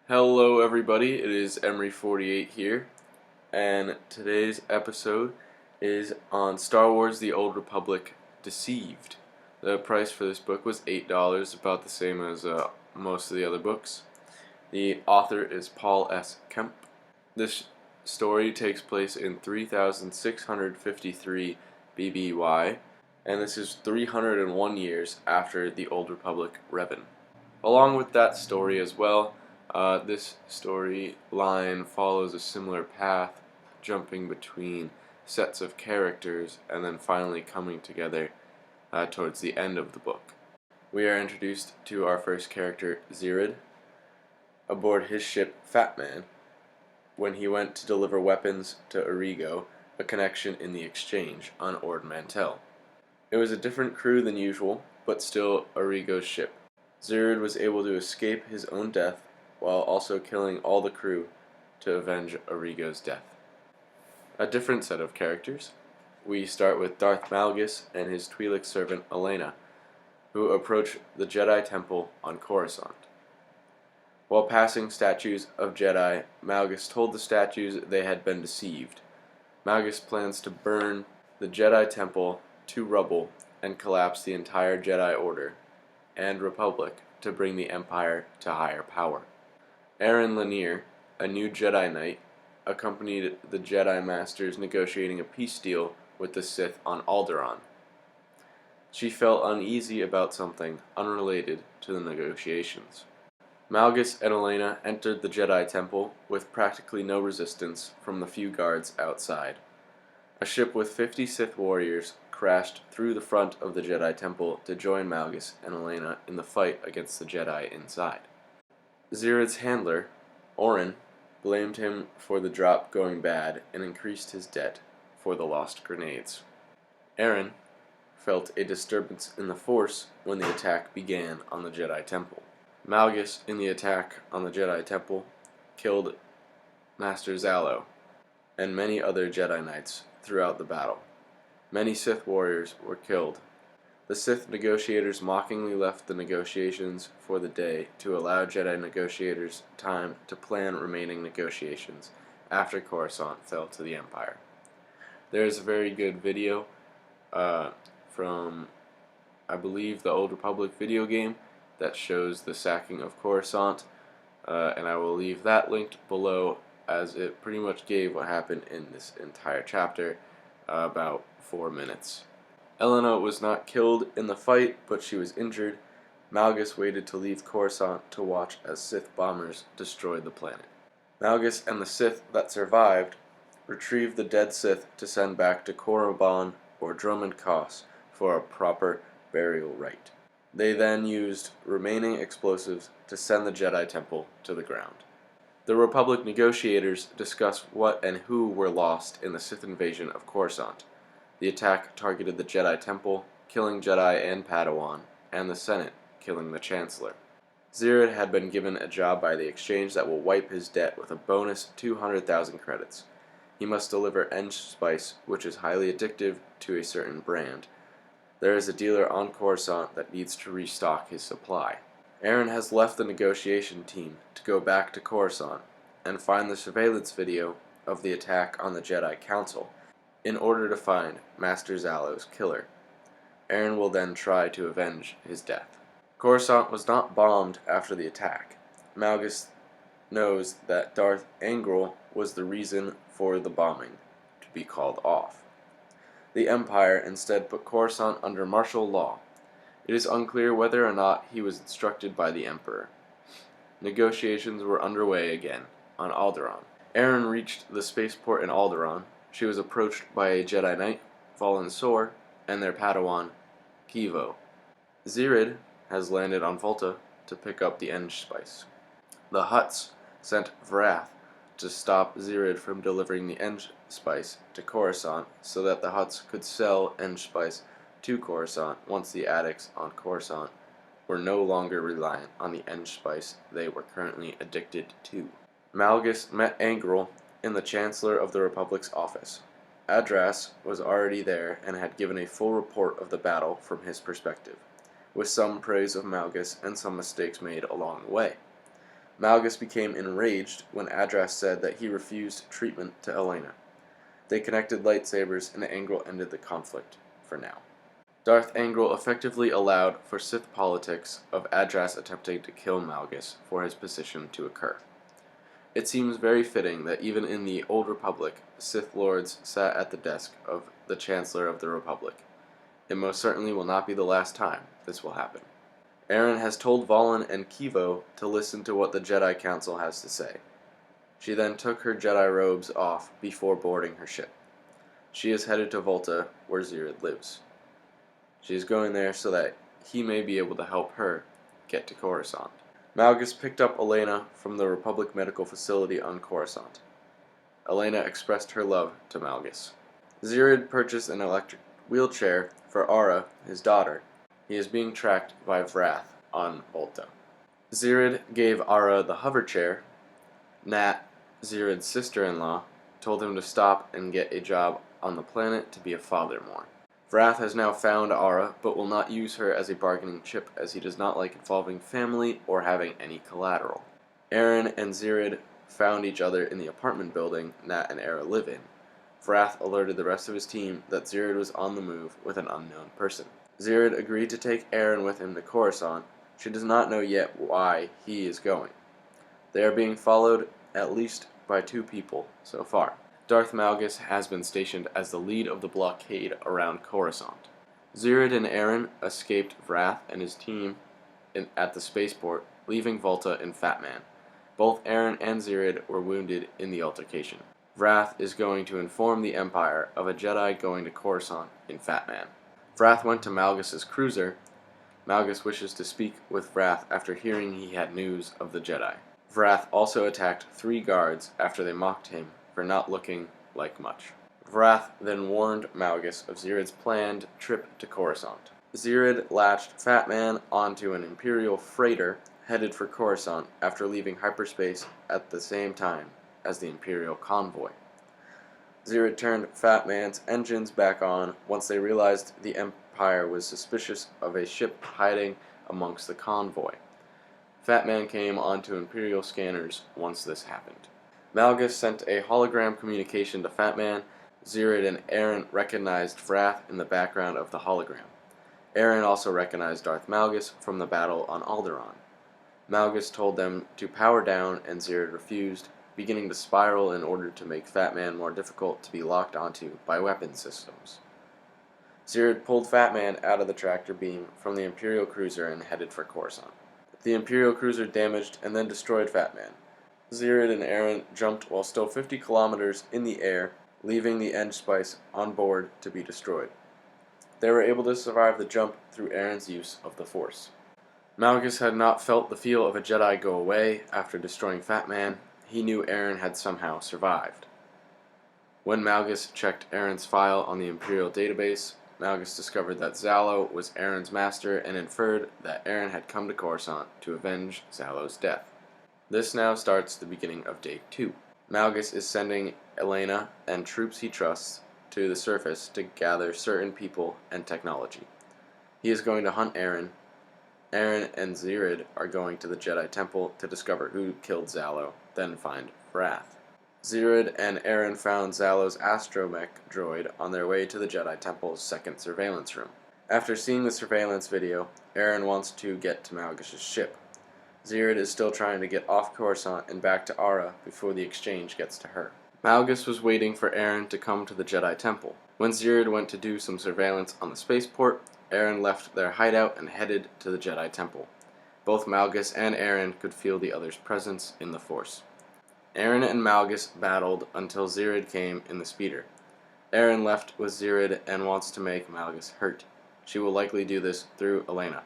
Hello everybody, it is Emery48 here, and today's episode is on Star Wars The Old Republic Deceived. The price for this book was $8, about the same as most of the other books. The author is Paul S. Kemp. This story takes place in 3653 BBY, and this is 301 years after The Old Republic Revan. Along with that story as well, this storyline follows a similar path, jumping between sets of characters and then finally coming together towards the end of the book. We are introduced to our first character, Zirid, aboard his ship Fat Man, when he went to deliver weapons to Origo, a connection in the exchange on Ord Mantell. It was a different crew than usual, but still Origo's ship. Zirid was able to escape his own death while also killing all the crew to avenge Origo's death. A different set of characters. We start with Darth Malgus and his Twi'lek servant Eleena, who approach the Jedi Temple on Coruscant. While passing statues of Jedi, Malgus told the statues they had been deceived. Malgus plans to burn the Jedi Temple to rubble and collapse the entire Jedi Order and Republic to bring the Empire to higher power. Aaron Lanier, a new Jedi Knight, accompanied the Jedi Masters negotiating a peace deal with the Sith on Alderaan. She felt uneasy about something unrelated to the negotiations. Malgus and Eleena entered the Jedi Temple with practically no resistance from the few guards outside. A ship with 50 Sith warriors crashed through the front of the Jedi Temple to join Malgus and Eleena in the fight against the Jedi inside. Zirid's handler, Orin, blamed him for the drop going bad and increased his debt for the lost grenades. Aaron felt a disturbance in the Force when the attack began on the Jedi Temple. Malgus, in the attack on the Jedi Temple, killed Master Zalo and many other Jedi Knights throughout the battle. Many Sith warriors were killed. The Sith negotiators mockingly left the negotiations for the day to allow Jedi negotiators time to plan remaining negotiations after Coruscant fell to the Empire. There is a very good video from, I believe, the Old Republic video game that shows the sacking of Coruscant, and I will leave that linked below, as it pretty much gave what happened in this entire chapter about 4 minutes. Eleena was not killed in the fight, but she was injured. Malgus waited to leave Coruscant to watch as Sith bombers destroyed the planet. Malgus and the Sith that survived retrieved the dead Sith to send back to Korriban or Dromund Kaas for a proper burial rite. They then used remaining explosives to send the Jedi Temple to the ground. The Republic negotiators discuss what and who were lost in the Sith invasion of Coruscant. The attack targeted the Jedi Temple, killing Jedi and Padawan, and the Senate, killing the Chancellor. Zirid had been given a job by the Exchange that will wipe his debt with a bonus 200,000 credits. He must deliver Eng Spice, which is highly addictive to a certain brand. There is a dealer on Coruscant that needs to restock his supply. Aaron has left the negotiation team to go back to Coruscant and find the surveillance video of the attack on the Jedi Council in order to find Master Zalo's killer. Aaron will then try to avenge his death. Coruscant was not bombed after the attack. Malgus knows that Darth Angral was the reason for the bombing to be called off. The Empire instead put Coruscant under martial law. It is unclear whether or not he was instructed by the Emperor. Negotiations were underway again on Alderaan. Aaron reached the spaceport in Alderaan. She was approached by a Jedi Knight, Fallen Sor, and their Padawan, Kivo. Zirid has landed on Volta to pick up the Eng Spice. The Hutts sent Vrath to stop Zirid from delivering the Eng Spice to Coruscant so that the Hutts could sell Eng Spice to Coruscant once the addicts on Coruscant were no longer reliant on the Eng Spice they were currently addicted to. Malgus met Angral in the Chancellor of the Republic's office. Adras was already there and had given a full report of the battle from his perspective, with some praise of Malgus and some mistakes made along the way. Malgus became enraged when Adras said that he refused treatment to Eleena. They connected lightsabers and Angral ended the conflict, for now. Darth Angral effectively allowed for Sith politics of Adras attempting to kill Malgus for his position to occur. It seems very fitting that even in the Old Republic, Sith Lords sat at the desk of the Chancellor of the Republic. It most certainly will not be the last time this will happen. Aeryn has told Valen and Kivo to listen to what the Jedi Council has to say. She then took her Jedi robes off before boarding her ship. She is headed to Volta, where Zirid lives. She is going there so that he may be able to help her get to Coruscant. Malgus picked up Eleena from the Republic Medical Facility on Coruscant. Eleena expressed her love to Malgus. Zirid purchased an electric wheelchair for Aura, his daughter. He is being tracked by Vrath on Volta. Zirid gave Aura the hover chair. Nat, Zirid's sister-in-law, told him to stop and get a job on the planet to be a father more. Vrath has now found Aura, but will not use her as a bargaining chip as he does not like involving family or having any collateral. Aeryn and Zirid found each other in the apartment building Nat and Aera live in. Vrath alerted the rest of his team that Zirid was on the move with an unknown person. Zirid agreed to take Aeryn with him to Coruscant. She does not know yet why he is going. They are being followed at least by 2 people so far. Darth Malgus has been stationed as the lead of the blockade around Coruscant. Zirid and Aeryn escaped Vrath and his team at the spaceport, leaving Volta in Fat Man. Both Aeryn and Zirid were wounded in the altercation. Vrath is going to inform the Empire of a Jedi going to Coruscant in Fat Man. Vrath went to Malgus's cruiser. Malgus wishes to speak with Vrath after hearing he had news of the Jedi. Vrath also attacked 3 guards after they mocked him for not looking like much. Vrath then warned Malgus of Zirid's planned trip to Coruscant. Zirid latched Fat Man onto an Imperial freighter headed for Coruscant after leaving hyperspace at the same time as the Imperial convoy. Zirid turned Fat Man's engines back on once they realized the Empire was suspicious of a ship hiding amongst the convoy. Fat Man came onto Imperial scanners once this happened. Malgus sent a hologram communication to Fat Man. Zirid and Aeryn recognized Vrath in the background of the hologram. Aeryn also recognized Darth Malgus from the battle on Alderaan. Malgus told them to power down and Zirid refused, beginning to spiral in order to make Fat Man more difficult to be locked onto by weapon systems. Zirid pulled Fat Man out of the tractor beam from the Imperial cruiser and headed for Coruscant. The Imperial cruiser damaged and then destroyed Fat Man. Zirid and Aeryn jumped while still 50 kilometers in the air, leaving the End Spice on board to be destroyed. They were able to survive the jump through Aeryn's use of the Force. Malgus had not felt the feel of a Jedi go away after destroying Fat Man. He knew Aeryn had somehow survived. When Malgus checked Aeryn's file on the Imperial database, Malgus discovered that Zalo was Aeryn's master and inferred that Aeryn had come to Coruscant to avenge Zalo's death. This now starts the beginning of Day 2. Malgus is sending Eleena and troops he trusts to the surface to gather certain people and technology. He is going to hunt Aeryn. Aeryn and Zirid are going to the Jedi Temple to discover who killed Zalo, then find Vrath. Zirid and Aeryn found Zalo's astromech droid on their way to the Jedi Temple's second surveillance room. After seeing the surveillance video, Aeryn wants to get to Malgus' ship. Zirid is still trying to get off Coruscant and back to Aura before the exchange gets to her. Malgus was waiting for Aeryn to come to the Jedi Temple. When Zirid went to do some surveillance on the spaceport, Aeryn left their hideout and headed to the Jedi Temple. Both Malgus and Aeryn could feel the other's presence in the Force. Aeryn and Malgus battled until Zirid came in the speeder. Aeryn left with Zirid and wants to make Malgus hurt. She will likely do this through Eleena.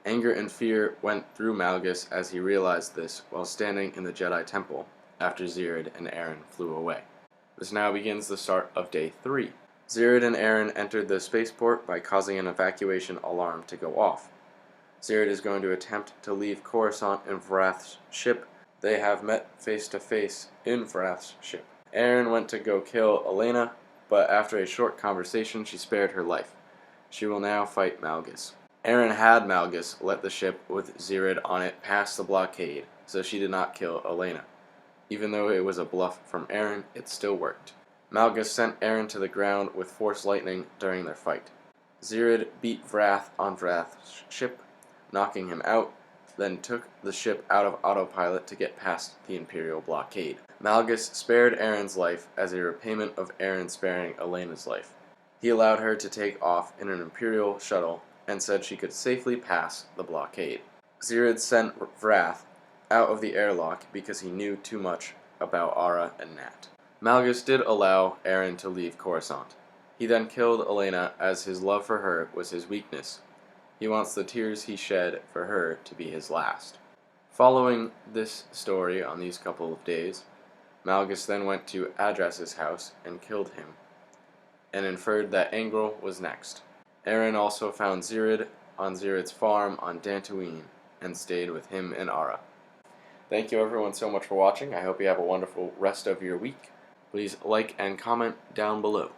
Anger and fear went through Malgus as he realized this while standing in the Jedi Temple after Zirid and Aeryn flew away. This now begins the start of Day 3. Zirid and Aeryn entered the spaceport by causing an evacuation alarm to go off. Zirid is going to attempt to leave Coruscant in Vrath's ship. They have met face to face in Vrath's ship. Aeryn went to go kill Eleena, but after a short conversation she spared her life. She will now fight Malgus. Eren had Malgus let the ship with Zirid on it pass the blockade, so she did not kill Eleena. Even though it was a bluff from Eren, it still worked. Malgus sent Eren to the ground with Force Lightning during their fight. Zirid beat Vrath on Vrath's ship, knocking him out, then took the ship out of autopilot to get past the Imperial blockade. Malgus spared Eren's life as a repayment of Eren sparing Elena's life. He allowed her to take off in an Imperial shuttle and said she could safely pass the blockade. Zirid sent Vrath out of the airlock because he knew too much about Ara and Nat. Malgus did allow Eren to leave Coruscant. He then killed Eleena as his love for her was his weakness. He wants the tears he shed for her to be his last. Following this story on these couple of days, Malgus then went to Adras's house and killed him, and inferred that Angrel was next. Eren also found Zirid on Zirid's farm on Dantooine and stayed with him and Ara. Thank you everyone so much for watching. I hope you have a wonderful rest of your week. Please like and comment down below.